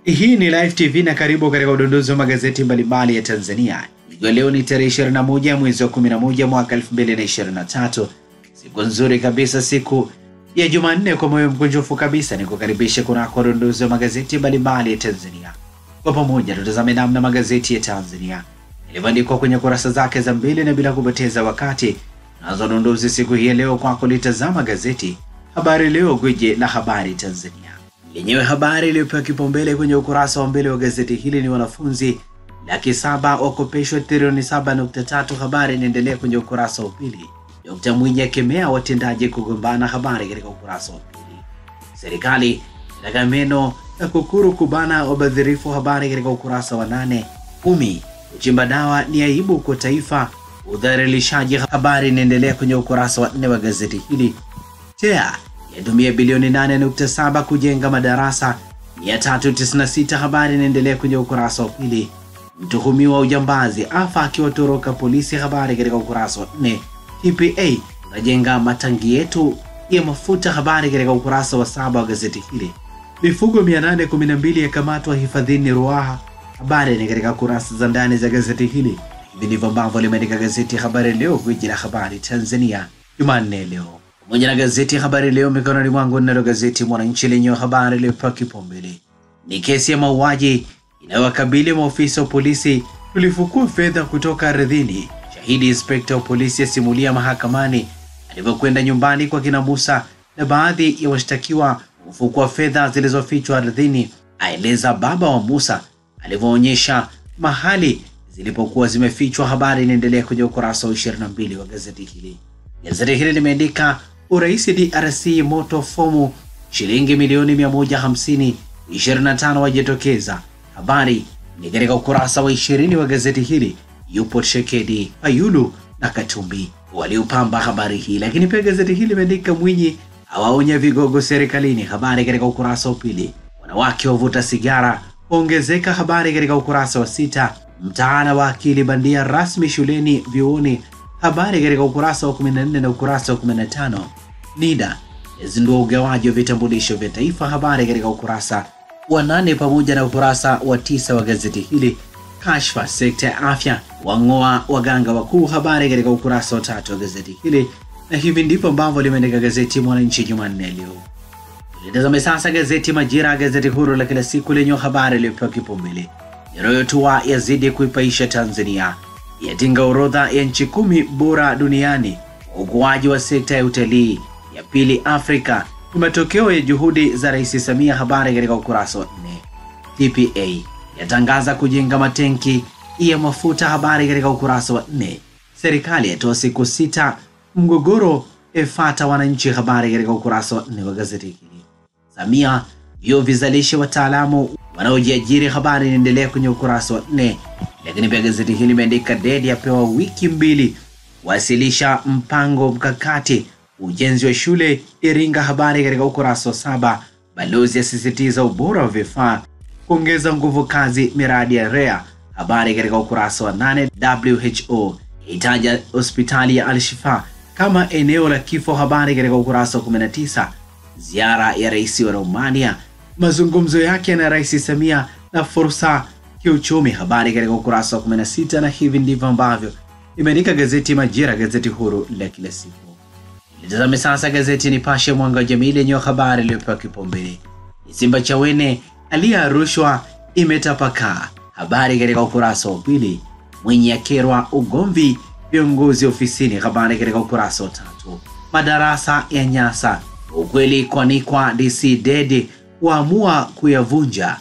Hii ni Live TV na karibu katika udondozi wa magazeti mbalimbali ya Tanzania. Leo ni tarehe 21 mwezi wa 11 mwaka 2023. Siku nzuri kabisa, siku ya Jumanne. Kwa moyo mkunjufu kabisa nikukaribisha kuna udondozi wa magazeti mbalimbali ya Tanzania. Kwa pamoja tutazame namna magazeti ya Tanzania yalivyoandikwa kwenye kurasa zake za mbele, na bila kupoteza wakati nazo dondozi siku hii leo kwa kulitazama gazeti Habari Leo, gwiji la habari Tanzania. Lenyewe habari iliyopewa kipaumbele kwenye ukurasa wa mbele wa gazeti hili ni wanafunzi 700,000 wakopeshwa trilioni 7.3. Habari inaendelea kwenye ukurasa wa pili. Dr. Mwinyi akemea watendaji kugombana, habari katika ukurasa wa pili. Serikali inataka meno ya kukuru kubana wabadhirifu, habari katika ukurasa wa 8. 10 uchimba dawa ni aibu kwa taifa, udhalilishaji, habari inaendelea kwenye ukurasa wa 4 wa gazeti hili. TEA yatumia bilioni 8.7 kujenga madarasa 396, habari inaendelea kwenye ukurasa wa pili. Mtuhumiwa ujambazi afa akiwatoroka polisi, habari katika ukurasa wa 4. TPA najenga matangi yetu ya mafuta, habari katika ukurasa wa 7 wa gazeti hili. Mifugo 812 yakamatwa hifadhini Ruaha, habari ni katika kurasa za ndani za gazeti hili. Hivi ndivyo ambavyo limeandika gazeti Habari Leo, gwiji la habari Tanzania, Jumanne leo. Pamoja na gazeti Habari Leo mikononi mwangu, nalo gazeti Mwananchi lenye habari iliyopewa kipaumbele ni kesi ya mauaji inayowakabili maofisa wa polisi. Tulifukua fedha kutoka ardhini. Shahidi inspekta wa polisi asimulia mahakamani alivyokwenda nyumbani kwa kina Musa na baadhi ya washtakiwa kufukua fedha zilizofichwa ardhini. Aeleza baba wa Musa alivyoonyesha mahali zilipokuwa zimefichwa, habari inaendelea kwenye ukurasa wa 22 wa gazeti hili. Gazeti hili limeandika Urais DRC moto fomu shilingi milioni 150, 25 wajitokeza, habari ni katika ukurasa wa 20 wa gazeti hili. Yupo Tshisekedi, Fayulu na Katumbi waliopamba habari hii. Lakini pia gazeti hili limeandika Mwinyi awaonya vigogo serikalini, habari katika ukurasa wa pili. Wanawake wavuta sigara ongezeka, habari katika ukurasa wa 6. Mtaala wa akili bandia rasmi shuleni vyuoni, habari katika ukurasa wa 14 na ukurasa wa 15. NIDA yazindua ugawaji wa vitambulisho vya taifa, habari katika ukurasa wa 8 pamoja na ukurasa wa 9 wa gazeti hili. Kashfa sekta ya afya wangoa waganga wakuu, habari katika ukurasa wa 3 wa gazeti hili. Na hivi ndivyo ambavyo limeandika gazeti Mwananchi Jumanne leo. Litazame sasa gazeti Majira, gazeti huru la kila siku lenye habari iliyopewa kipaumbele. Royal Tour yazidi kuipaisha Tanzania, yatinga orodha ya nchi 10 bora duniani. Ukuaji wa sekta ya utalii ya pili Afrika ni matokeo ya juhudi za Rais Samia, habari katika ukurasa wa 4. TPA yatangaza kujenga matenki ya mafuta, habari katika ukurasa wa 4. Serikali yatoa siku 6 mgogoro efata wananchi, habari katika ukurasa wa 4 wa gazeti hili. Samia vyo vizalishe wataalamu wanaojiajiri, habari inaendelea kwenye ukurasa wa 4. Lakini pia gazeti hili limeandika Dedi apewa wiki 2 wasilisha mpango mkakati ujenzi wa shule Iringa, habari katika ukurasa wa 7. Balozi asisitiza ubora wa vifaa kuongeza nguvu kazi miradi ya REA, habari katika ukurasa wa 8. WHO itaja hospitali ya Al-Shifa kama eneo la kifo, habari katika ukurasa wa 19. Ziara ya rais wa Romania, mazungumzo yake na Rais Samia na fursa kiuchumi, habari katika ukurasa wa 16. Na hivi ndivyo ambavyo imeandika gazeti Majira, gazeti huru la kila siku. Litazame sasa gazeti Nipashe Mwanga wa Jamii lenye habari iliyopewa kipaumbele Simba Chawene alia rushwa imetapakaa, habari katika ukurasa wa 2. Mwinyi akerwa ugomvi viongozi ofisini, habari katika ukurasa wa 3. Madarasa ya Nyasa ukweli kwanikwa, DC Dedi waamua kuyavunja,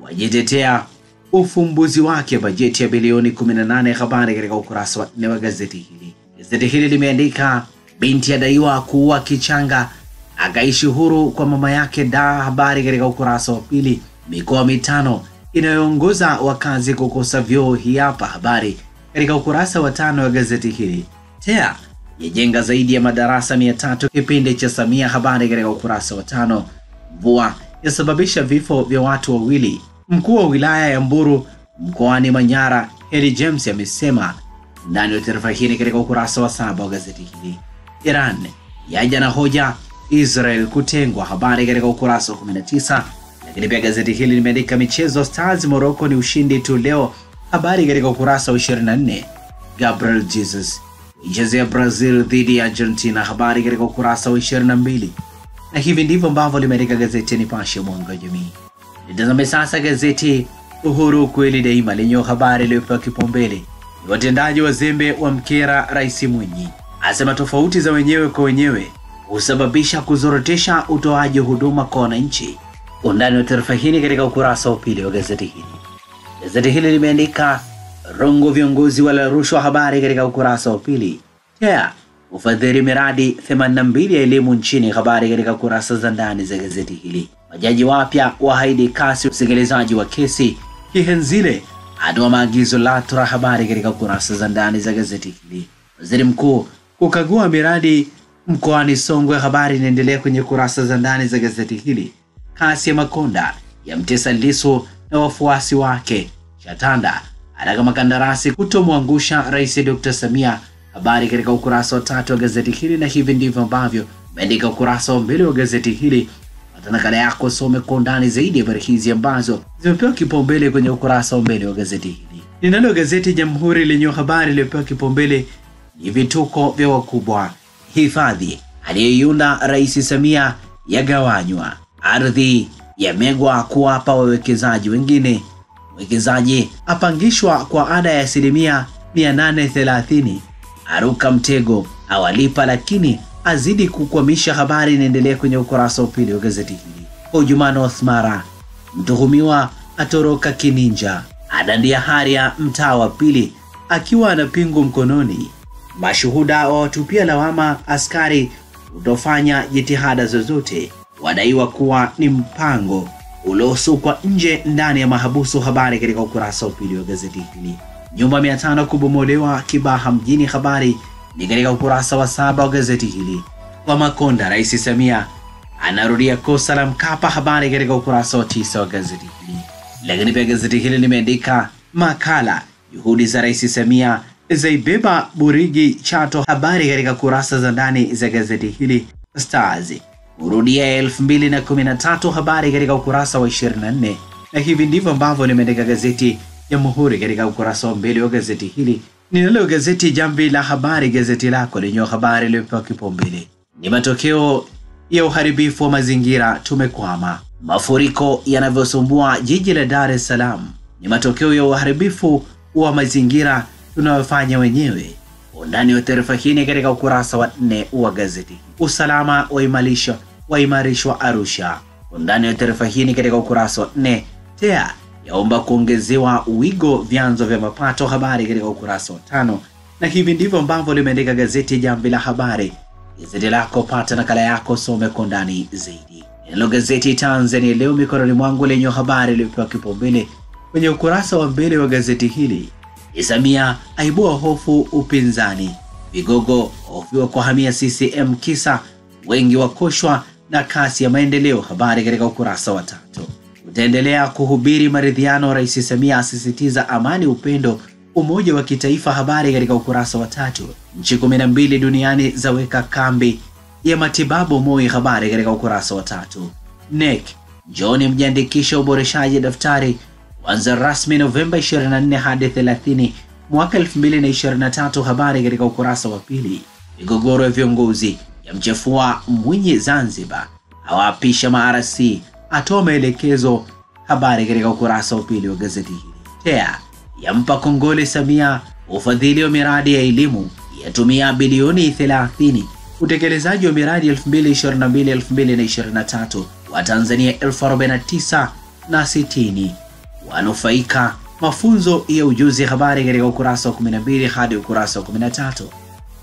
wajitetea ufumbuzi wake, bajeti ya bilioni 18, habari katika ukurasa wa 4 wa gazeti hili. Gazeti hili limeandika binti adaiwa kuua kichanga akaishi huru kwa mama yake habari katika ukurasa wa 2. Mikoa 5 inayoongoza wakazi kukosa vyoo, hii hapa habari katika ukurasa wa 5 wa gazeti hili. TEA yajenga zaidi ya madarasa 300 kipindi cha Samia, habari katika ukurasa wa 5. Mvua yasababisha vifo vya watu 2. Mkuu wa wilaya ya Mburu mkoani Manyara Heli James amesema ndani ya taarifa hii katika ukurasa wa 7 wa gazeti hili. Iran yaja na hoja Israel kutengwa, habari katika ukurasa wa 19. Lakini pia gazeti hili limeandika michezo, Stars Morocco ni ushindi tu leo, habari katika ukurasa wa 24. Gabriel Jesus ichezea Brazil dhidi ya Argentina, habari katika ukurasa wa 22. Na hivi ndivyo ambavyo limeandika gazeti Nipashe mwanga wa jamii. Nitazame sasa gazeti Uhuru kweli daima lenye habari iliyopewa kipaumbele, watendaji wazembe wa mkera Rais Mwinyi, asema tofauti za wenyewe kwa wenyewe husababisha kuzorotesha utoaji huduma kwa wananchi. Undani wa taarifa hii katika ukurasa wa pili wa gazeti hili. Gazeti hili limeandika rongo viongozi wala rushwa, habari katika ukurasa wa pili. Ufadhili miradi 82 ya elimu nchini, habari katika kurasa za ndani za gazeti hili. Majaji wapya waahidi kasi usikilizaji wa kesi. Kihenzile atoa maagizo LATRA, habari katika kurasa za ndani za gazeti hili. Waziri mkuu kukagua miradi mkoani Songwe, habari inaendelea kwenye kurasa za ndani za gazeti hili. Kasi ya Makonda ya mtesa Lissu na wafuasi wake. Shatanda ataka makandarasi kutomwangusha Rais Dr. Samia, habari katika ukurasa wa 3 wa gazeti hili. Na hivi ndivyo ambavyo umeandika ukurasa wa mbele wa gazeti hili. Hata nakala yako some kwa undani zaidi habari hizi ambazo zimepewa kipaumbele kwenye ukurasa wa mbele wa gazeti hili. Ninalo gazeti Jamhuri lenye habari iliyopewa kipaumbele ni vituko vya wakubwa. Hifadhi aliyeiunda Rais Samia yagawanywa. Ardhi yamegwa kuwapa wawekezaji wengine. Mwekezaji apangishwa kwa ada ya 830. Aruka mtego, awalipa lakini azidi kukwamisha, habari inaendelea kwenye ukurasa wa pili wa gazeti hili. Ujumano Othmara, mtuhumiwa atoroka kininja, adandia haria mtaa wa pili akiwa na pingu mkononi. Mashuhuda watupia lawama askari utofanya jitihada zozote, wadaiwa kuwa ni mpango uliosukwa nje ndani ya mahabusu, habari katika ukurasa wa pili wa gazeti hili. Nyumba 500 kubomolewa Kibaha mjini, habari ni katika ukurasa wa 7 wa gazeti hili. Kwa Makonda, Rais Samia anarudia kosa la Mkapa, habari katika ukurasa wa 9 wa gazeti hili. Lakini pia gazeti hili limeandika makala juhudi za Rais Samia zaibeba Burigi Chato, habari katika kurasa za ndani za gazeti hili. Stars urudia 2013, habari katika ukurasa wa 24. Na hivi ndivyo ambavyo limeandika gazeti Jamhuri katika ukurasa wa mbele wa gazeti hili. Ninalo gazeti Jamvi la Habari, gazeti lako lenye habari iliyopewa kipaumbele ni matokeo ya uharibifu wa mazingira tumekwama. Mafuriko yanavyosumbua jiji la Dar es Salaam ni matokeo ya uharibifu wa mazingira tunayofanya wenyewe. Undani wa taarifa hii katika ukurasa wa 4 wa gazeti. Usalama waimarishwa Arusha. Undani wa taarifa hii katika ukurasa wa 4. TEA yaomba kuongezewa wigo vyanzo vya mapato, habari katika ukurasa wa 5. Na hivi ndivyo ambavyo limeandika gazeti Jamvi la Habari. Gazeti lako, pata nakala yako, some kwa ndani zaidi. Nalo gazeti Tanzania Leo mikononi mwangu lenye habari iliyopewa kipaumbele kwenye ukurasa wa mbele wa gazeti hili. Samia aibua hofu upinzani. Vigogo hofiwa kuhamia CCM kisa wengi wakoshwa na kasi ya maendeleo, habari katika ukurasa wa 3. Utaendelea kuhubiri maridhiano, Rais Samia asisitiza amani, upendo, umoja wa kitaifa, habari katika ukurasa wa 3. Nchi 12 duniani zaweka kambi ya matibabu Moi, habari katika ukurasa wa 3. NEC John mjiandikisha uboreshaji daftari kuanza rasmi Novemba 24 hadi 30 mwaka 2023, habari katika ukurasa wa 2. Migogoro ya viongozi yamchafua Mwinyi Zanzibar, awaapisha ma-RC, atoa maelekezo, habari katika ukurasa wa 2 wa gazeti hili. TEA yampa kongole Samia ufadhili wa miradi ya elimu, yatumia bilioni 30 utekelezaji wa miradi 2022-2023, wa Tanzania 49,060 wanufaika mafunzo ya ujuzi, habari katika ukurasa wa 12 hadi ukurasa wa 13.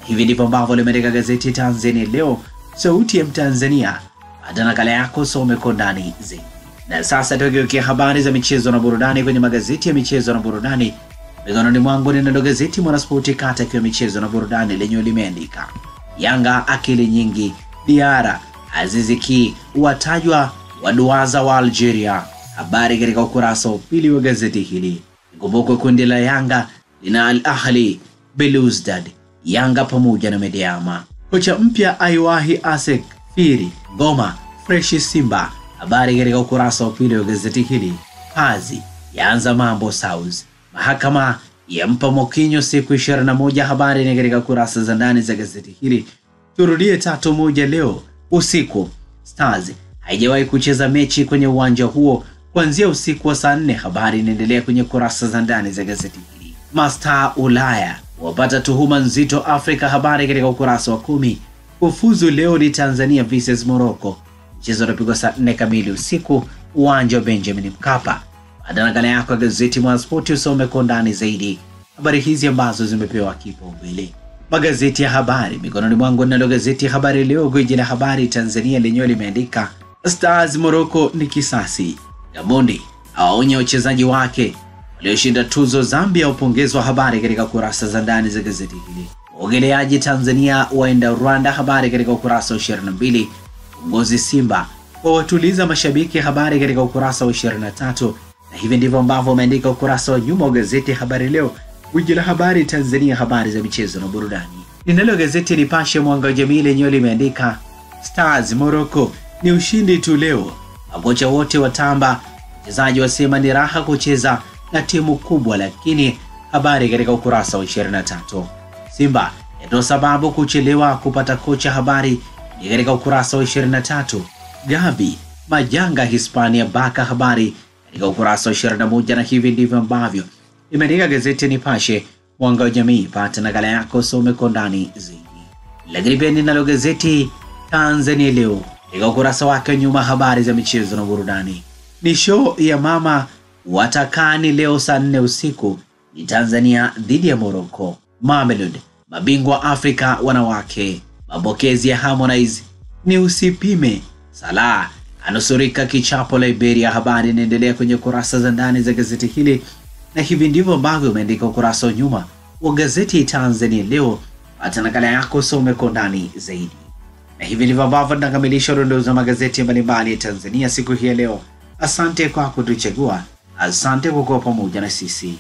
Hivi ndivyo ambavyo limeandika gazeti Tanzania Leo, sauti ya Mtanzania. Hata nakala yako some kwa ndani zaidi. Na sasa tukiukia habari za michezo na burudani kwenye magazeti ya michezo na burudani. Mikononi mwangu ninalo gazeti Mwanaspoti kata kwa michezo na burudani lenye limeandika Yanga akili nyingi, Diara Aziziki watajwa waduaza wa Algeria, habari katika ukurasa wa 2 wa gazeti hili. Kumbuka kundi la Yanga lina Al Ahli, Belouizdad, Yanga pamoja na Medeama. Kocha mpya aiwahi Asek Firi, Goma, Fresh Simba, Habari katika ukurasa wa pili wa gazeti hili. Kazi yaanza Mambo South. Mahakama yampa Mokinyo siku 21. Habari ni katika kurasa za ndani za gazeti hili. Turudie 3-1 leo usiku. Stars haijawahi kucheza mechi kwenye uwanja huo kuanzia usiku wa saa 4. Habari inaendelea kwenye kurasa za ndani za gazeti hili. Mastaa Ulaya wapata tuhuma nzito Afrika. Habari katika ukurasa wa 10. Kufuzu leo ni Tanzania vs Morocco. Mchezo utapigwa saa 4 kamili usiku uwanja wa Benjamin Mkapa. Baada nakala yako ya gazeti Mwanaspoti usome kwa ndani zaidi habari hizi ambazo zimepewa kipaumbele. Magazeti ya habari mikononi mwangu, nalo gazeti ya Habari Leo, gwiji la habari Tanzania, lenyewe limeandika Stars Morocco ni kisasi. Gamondi aonya wachezaji wake walioshinda tuzo Zambia upongezwa. Habari katika kurasa za ndani za gazeti hili. Waogeleaji Tanzania waenda Rwanda. Habari katika ukurasa wa 22. Uongozi Simba wawatuliza mashabiki. Habari katika ukurasa wa 23. Na hivi ndivyo ambavyo umeandika ukurasa wa nyuma wa gazeti Habari Leo, gwiji la habari Tanzania, habari za michezo na burudani. Ninalo gazeti Nipashe Mwanga wa Jamii, lenyewe limeandika Stars Morocco ni ushindi tu leo. Makocha wote watamba, wachezaji wasema ni raha kucheza na timu kubwa lakini. Habari katika ukurasa wa 23. Simba yatoa sababu kuchelewa kupata kocha. Habari ni katika ukurasa wa 23. Gabi majanga Hispania baka. Habari katika ukurasa wa 21. Na hivi ndivyo ambavyo imeandika gazeti Nipashe Mwanga wa Jamii. Pata nakala yako some kwa ndani zaidi. Lakini pia ninalo gazeti Tanzania Leo katika ukurasa wake nyuma, habari za michezo na burudani. Ni show ya mama watakani leo saa 4 usiku ni Tanzania dhidi ya Morocco. Mamelodi mabingwa Afrika wanawake. Mapokezi ya Harmonize ni usipime. Salah anusurika kichapo Liberia. Habari inaendelea kwenye kurasa za ndani za gazeti hili. Na hivi ndivyo ambavyo umeandika ukurasa wa nyuma wa gazeti Tanzania Leo. Hata nakala yako some kwa ndani zaidi. Na hivi ndivyo ambavyo tunakamilisha dondoo za magazeti mbalimbali ya Tanzania siku hii leo. Asante kwa kutuchagua. Asante kwa kuwa pamoja na sisi.